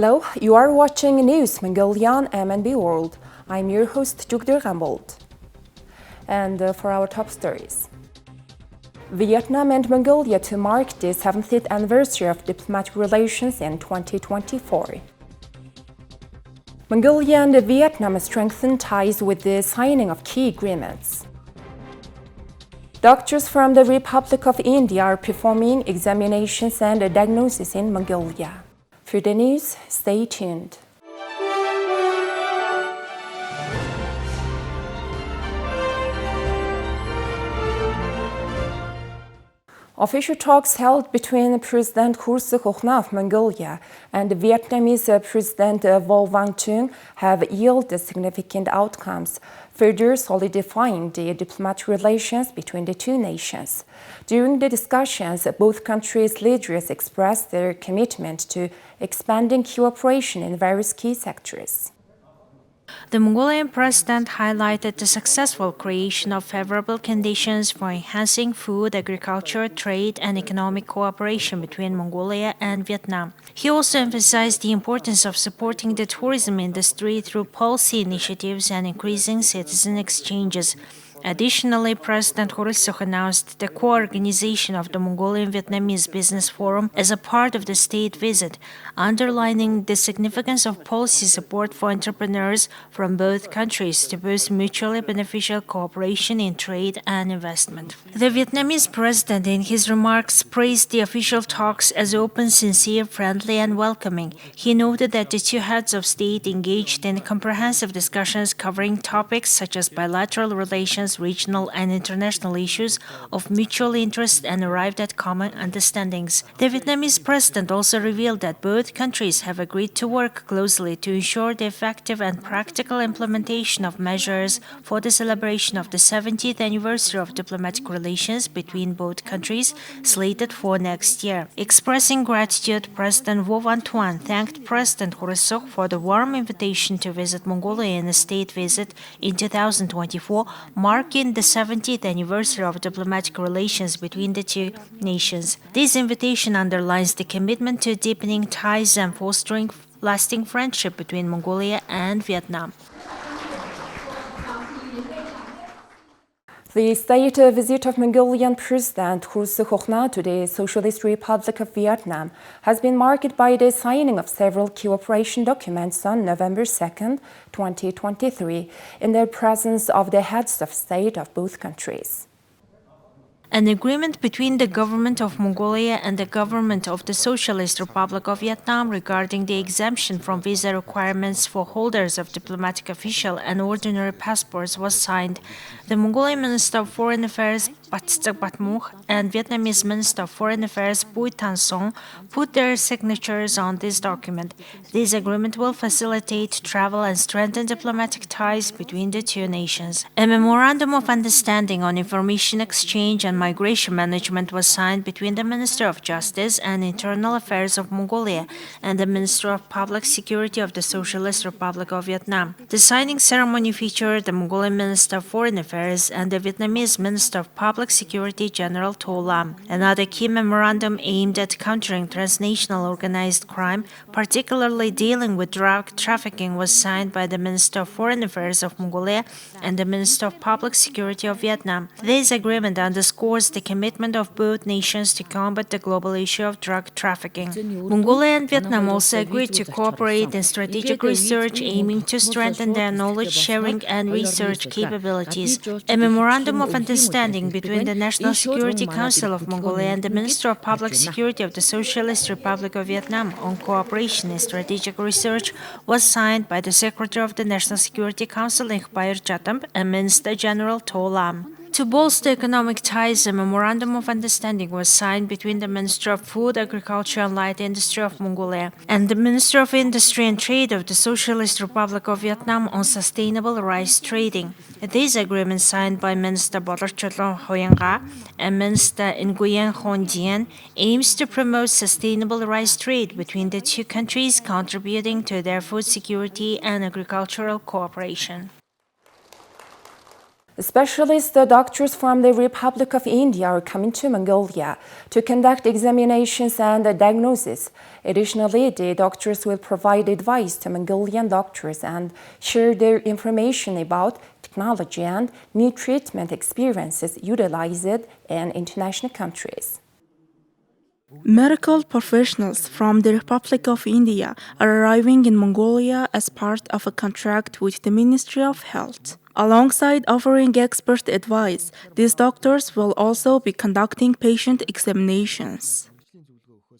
Hello, you are watching News Mongolian MNB World. I'm your host, Jugdir Gambold. And for our top stories. Vietnam and Mongolia to mark the 70th anniversary of diplomatic relations in 2024. Mongolia and Vietnam strengthen ties with the signing of key agreements. Doctors from the Republic of India are performing examinations and diagnoses in Mongolia. For the news, stay tuned. Official talks held between President Hu Sihotna of Mongolia and Vietnamese President Vo Van Tung have yielded significant outcomes, further solidifying the diplomatic relations between the two nations. During the discussions, both countries' leaders expressed their commitment to expanding cooperation in various key sectors. The Mongolian president highlighted the successful creation of favorable conditions for enhancing food, agriculture, trade, and economic cooperation between Mongolia and Vietnam. He also emphasized the importance of supporting the tourism industry through policy initiatives and increasing citizen exchanges. Additionally, President Horisok announced the co-organization of the Mongolian Vietnamese Business Forum as a part of the state visit, underlining the significance of policy support for entrepreneurs from both countries to boost mutually beneficial cooperation in trade and investment. The Vietnamese president, in his remarks, praised the official talks as open, sincere, friendly, and welcoming. He noted that the two heads of state engaged in comprehensive discussions covering topics such as bilateral relations, regional and international issues of mutual interest, and arrived at common understandings. The Vietnamese president also revealed that both countries have agreed to work closely to ensure the effective and practical implementation of measures for the celebration of the 70th anniversary of diplomatic relations between both countries, slated for next year. Expressing gratitude, President Vo Van Tuan thanked President Horisok for the warm invitation to visit Mongolia in a state visit in 2024, marking the 70th anniversary of diplomatic relations between the two nations. This invitation underlines the commitment to deepening ties and fostering lasting friendship between Mongolia and Vietnam. The state visit of Mongolian President Hu Sihotna to the Socialist Republic of Vietnam has been marked by the signing of several cooperation documents on November 2, 2023, in the presence of the heads of state of both countries. An agreement between the government of Mongolia and the government of the Socialist Republic of Vietnam regarding the exemption from visa requirements for holders of diplomatic, official, and ordinary passports was signed. The Mongolian Minister of Foreign Affairs Patsak Batmuch and Vietnamese Minister of Foreign Affairs Bui Tan Song put their signatures on this document. This agreement will facilitate travel and strengthen diplomatic ties between the two nations. A memorandum of understanding on information exchange and migration management was signed between the Minister of Justice and Internal Affairs of Mongolia and the Minister of Public Security of the Socialist Republic of Vietnam. The signing ceremony featured the Mongolian Minister of Foreign Affairs and the Vietnamese Minister of Public Security General To Lam. Another key memorandum aimed at countering transnational organized crime, particularly dealing with drug trafficking, was signed by the Minister of Foreign Affairs of Mongolia and the Minister of Public Security of Vietnam. This agreement underscores the commitment of both nations to combat the global issue of drug trafficking. Mongolia and Vietnam also agreed to cooperate in strategic research, aiming to strengthen their knowledge sharing and research capabilities. A memorandum of understanding between the National Security Council of Mongolia and the Minister of Public Security of the Socialist Republic of Vietnam on cooperation in strategic research was signed by the Secretary of the National Security Council Ikhbayr Chatamp and Minister General To Lam. To bolster economic ties, a memorandum of understanding was signed between the Minister of Food, Agriculture and Light Industry of Mongolia and the Minister of Industry and Trade of the Socialist Republic of Vietnam on sustainable rice trading. This agreement, signed by Minister Boris Johnsons and Minister Nguyen Hon Dien, aims to promote sustainable rice trade between the two countries, contributing to their food security and agricultural cooperation. Specialists, the doctors from the Republic of India are coming to Mongolia to conduct examinations and diagnoses. Additionally, the doctors will provide advice to Mongolian doctors and share their information about technology and new treatment experiences utilized in international countries. Medical professionals from the Republic of India are arriving in Mongolia as part of a contract with the Ministry of Health. Alongside offering expert advice, these doctors will also be conducting patient examinations.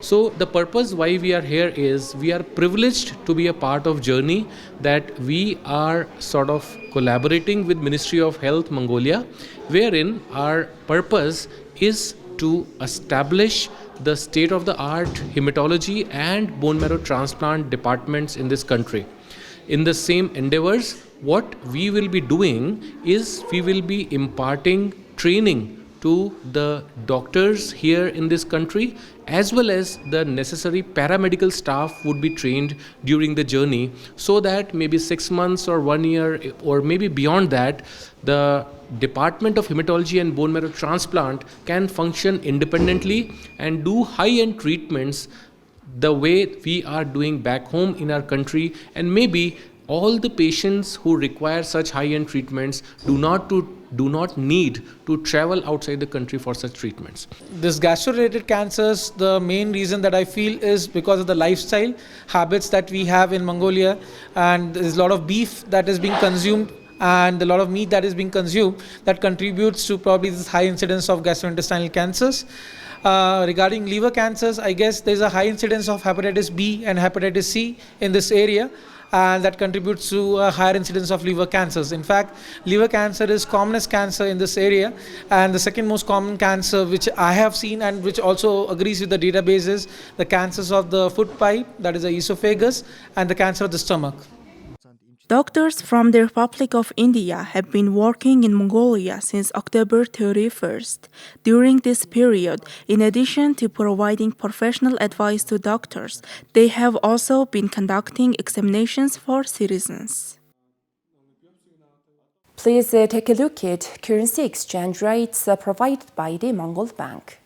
So the purpose why we are here is we are privileged to be a part of journey that we are sort of collaborating with Ministry of Health Mongolia, wherein our purpose is to establish the state-of-the-art hematology and bone marrow transplant departments in this country. In the same endeavors, what we will be doing is we will be imparting training to the doctors here in this country, as well as the necessary paramedical staff would be trained during the journey, so that maybe 6 months or 1 year or maybe beyond that, the Department of Hematology and Bone Marrow Transplant can function independently and do high-end treatments the way we are doing back home in our country, and maybe all the patients who require such high-end treatments do not need to travel outside the country for such treatments. This gastro-related cancers, the main reason that I feel is because of the lifestyle habits that we have in Mongolia, and there's a lot of beef that is being consumed and a lot of meat that is being consumed that contributes to probably this high incidence of gastrointestinal cancers. Regarding liver cancers, I guess there's a high incidence of hepatitis B and hepatitis C in this area, and that contributes to a higher incidence of liver cancers. In fact, liver cancer is commonest cancer in this area, and the second most common cancer which I have seen and which also agrees with the databases, the cancers of the food pipe, that is the esophagus, and the cancer of the stomach. Doctors from the Republic of India have been working in Mongolia since October 31st. During this period, in addition to providing professional advice to doctors, they have also been conducting examinations for citizens. Please take a look at currency exchange rates provided by the Mongol Bank.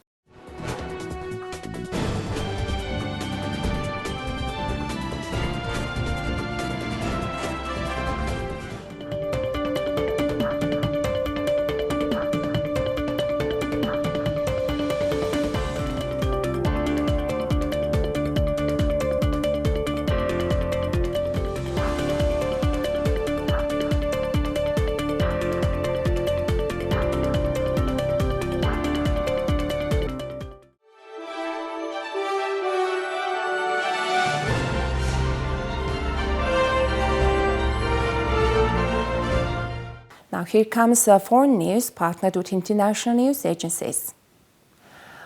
Now here comes foreign news partnered with international news agencies.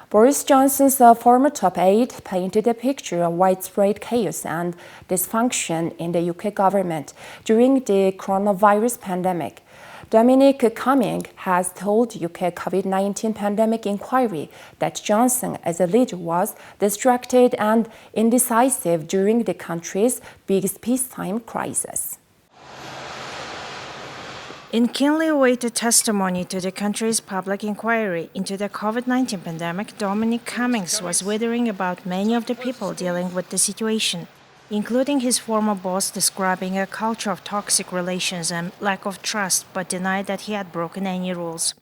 Boris Johnson's former top aide painted a picture of widespread chaos and dysfunction in the UK government during the coronavirus pandemic. Dominic Cumming has told UK COVID-19 pandemic inquiry that Johnson as a leader was distracted and indecisive during the country's biggest peacetime crisis. In keenly awaited testimony to the country's public inquiry into the COVID-19 pandemic, Dominic Cummings was withering about many of the people dealing with the situation, including his former boss describing a culture of toxic relations and lack of trust, but denied that he had broken any rules.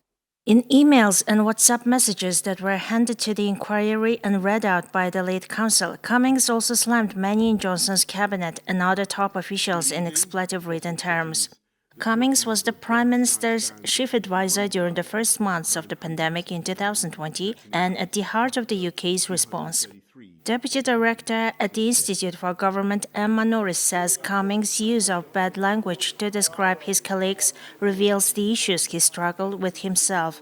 In emails and WhatsApp messages that were handed to the inquiry and read out by the lead counsel, Cummings also slammed many in Johnson's cabinet and other top officials in expletive written terms. Cummings was the Prime Minister's chief advisor during the first months of the pandemic in 2020 and at the heart of the UK's response. Deputy Director at the Institute for Government Emma Norris says Cummings' use of bad language to describe his colleagues reveals the issues he struggled with himself.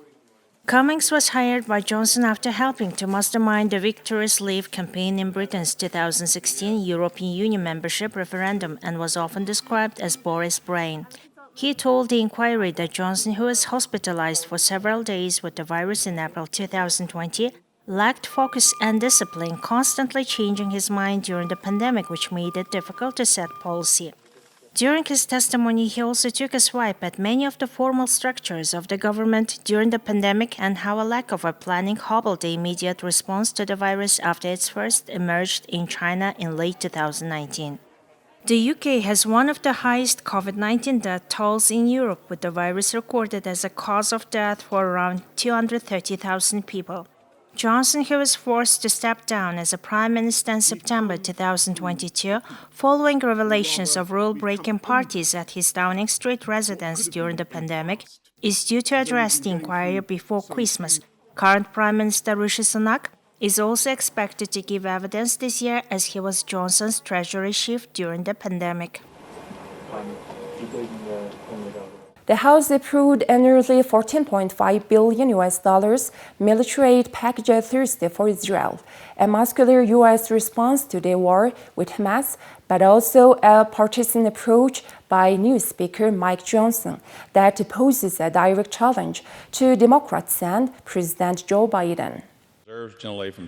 Cummings was hired by Johnson after helping to mastermind the Victorious Leave campaign in Britain's 2016 European Union membership referendum and was often described as Boris' brain. He told the inquiry that Johnson, who was hospitalized for several days with the virus in April 2020, lacked focus and discipline, constantly changing his mind during the pandemic, which made it difficult to set policy. During his testimony, he also took a swipe at many of the formal structures of the government during the pandemic and how a lack of a planning hobbled the immediate response to the virus after it first emerged in China in late 2019. The UK has one of the highest COVID-19 death tolls in Europe, with the virus recorded as a cause of death for around 230,000 people. Johnson, who was forced to step down as a prime minister in September 2022 following revelations of rule-breaking parties at his Downing Street residence during the pandemic, is due to address the inquiry before Christmas. Current Prime Minister Rishi Sunak is also expected to give evidence this year, as he was Johnson's Treasury chief during the pandemic. The House approved a nearly $14.5 billion military aid package Thursday for Israel, a muscular U.S. response to the war with Hamas, but also a partisan approach by new Speaker Mike Johnson that poses a direct challenge to Democrats and President Joe Biden. Originally from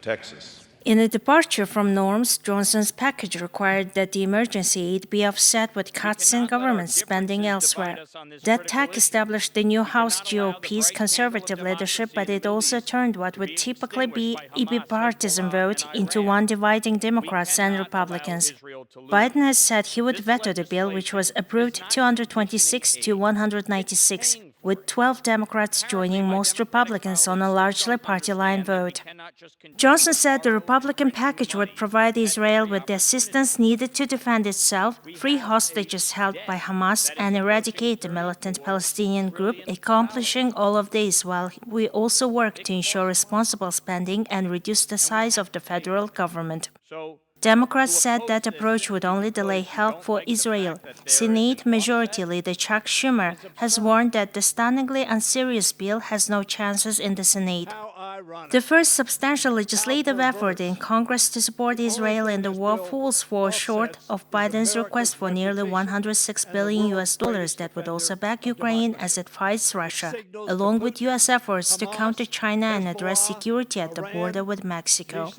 Texas. In a departure from norms, Johnson's package required that the emergency aid be offset with cuts in government spending elsewhere. That tack established the new House GOP's conservative leadership, but it also turned what would typically be a bipartisan vote into one dividing Democrats and Republicans. Biden has said he would veto the bill, which was approved 226 to 196. With 12 Democrats joining most Republicans on a largely party-line vote. Johnson said the Republican package would provide Israel with the assistance needed to defend itself, free hostages held by Hamas, and eradicate the militant Palestinian group, accomplishing all of this while we also work to ensure responsible spending and reduce the size of the federal government. Democrats said that approach would only delay help for Israel. Senate Majority Leader Chuck Schumer has warned that the stunningly unserious bill has no chances in the Senate. The first substantial legislative effort in Congress to support Israel in the war falls far short of Biden's request for nearly $106 billion that would also back Ukraine as it fights Russia, along with U.S. efforts to counter China and address security at the border with Mexico.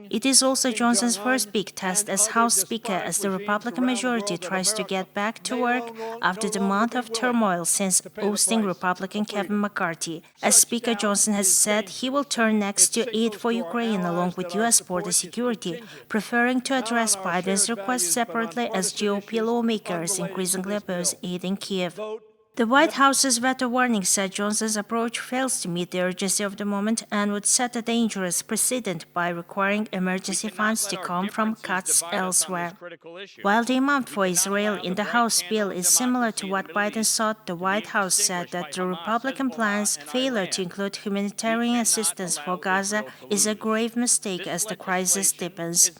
It is also Johnson's first big test as House Speaker, as the Republican majority tries to get back to work after the month of turmoil since ousting Republican Kevin McCarthy. As Speaker, Johnson has said he will turn next to aid for Ukraine along with U.S. border security, preferring to address Biden's request separately as GOP lawmakers increasingly oppose aid in Kiev. The White House's veto warning said Johnson's approach fails to meet the urgency of the moment and would set a dangerous precedent by requiring emergency funds to come from cuts elsewhere. While the amount for Israel in the House bill is similar to what Biden sought, the White House said that the Republican plan's failure to include humanitarian assistance for Gaza is a grave mistake as the crisis deepens.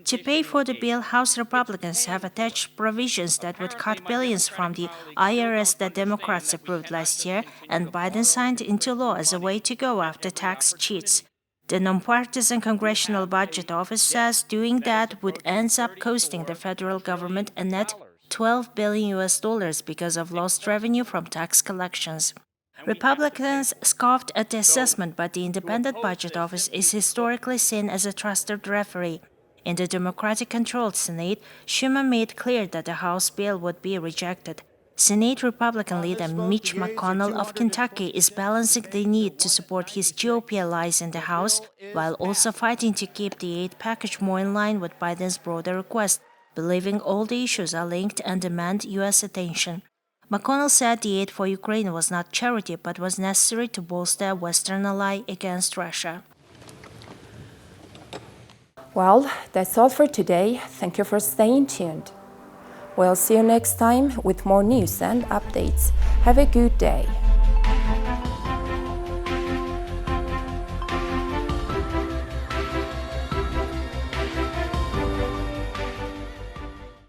To pay for the bill, House Republicans have attached provisions that would cut billions from the IRS that Democrats approved last year and Biden signed into law as a way to go after tax cheats. The nonpartisan Congressional Budget Office says doing that would end up costing the federal government a net $12 billion because of lost revenue from tax collections. Republicans scoffed at the assessment, but the Independent Budget Office is historically seen as a trusted referee. In the Democratic-controlled Senate, Schumer made clear that the House bill would be rejected. Senate Republican leader Mitch McConnell of Kentucky is balancing the need to support his GOP allies in the House while also fighting to keep the aid package more in line with Biden's broader request, believing all the issues are linked and demand U.S. attention. McConnell said the aid for Ukraine was not charity but was necessary to bolster a Western ally against Russia. Well, that's all for today. Thank you for staying tuned. We'll see you next time with more news and updates. Have a good day.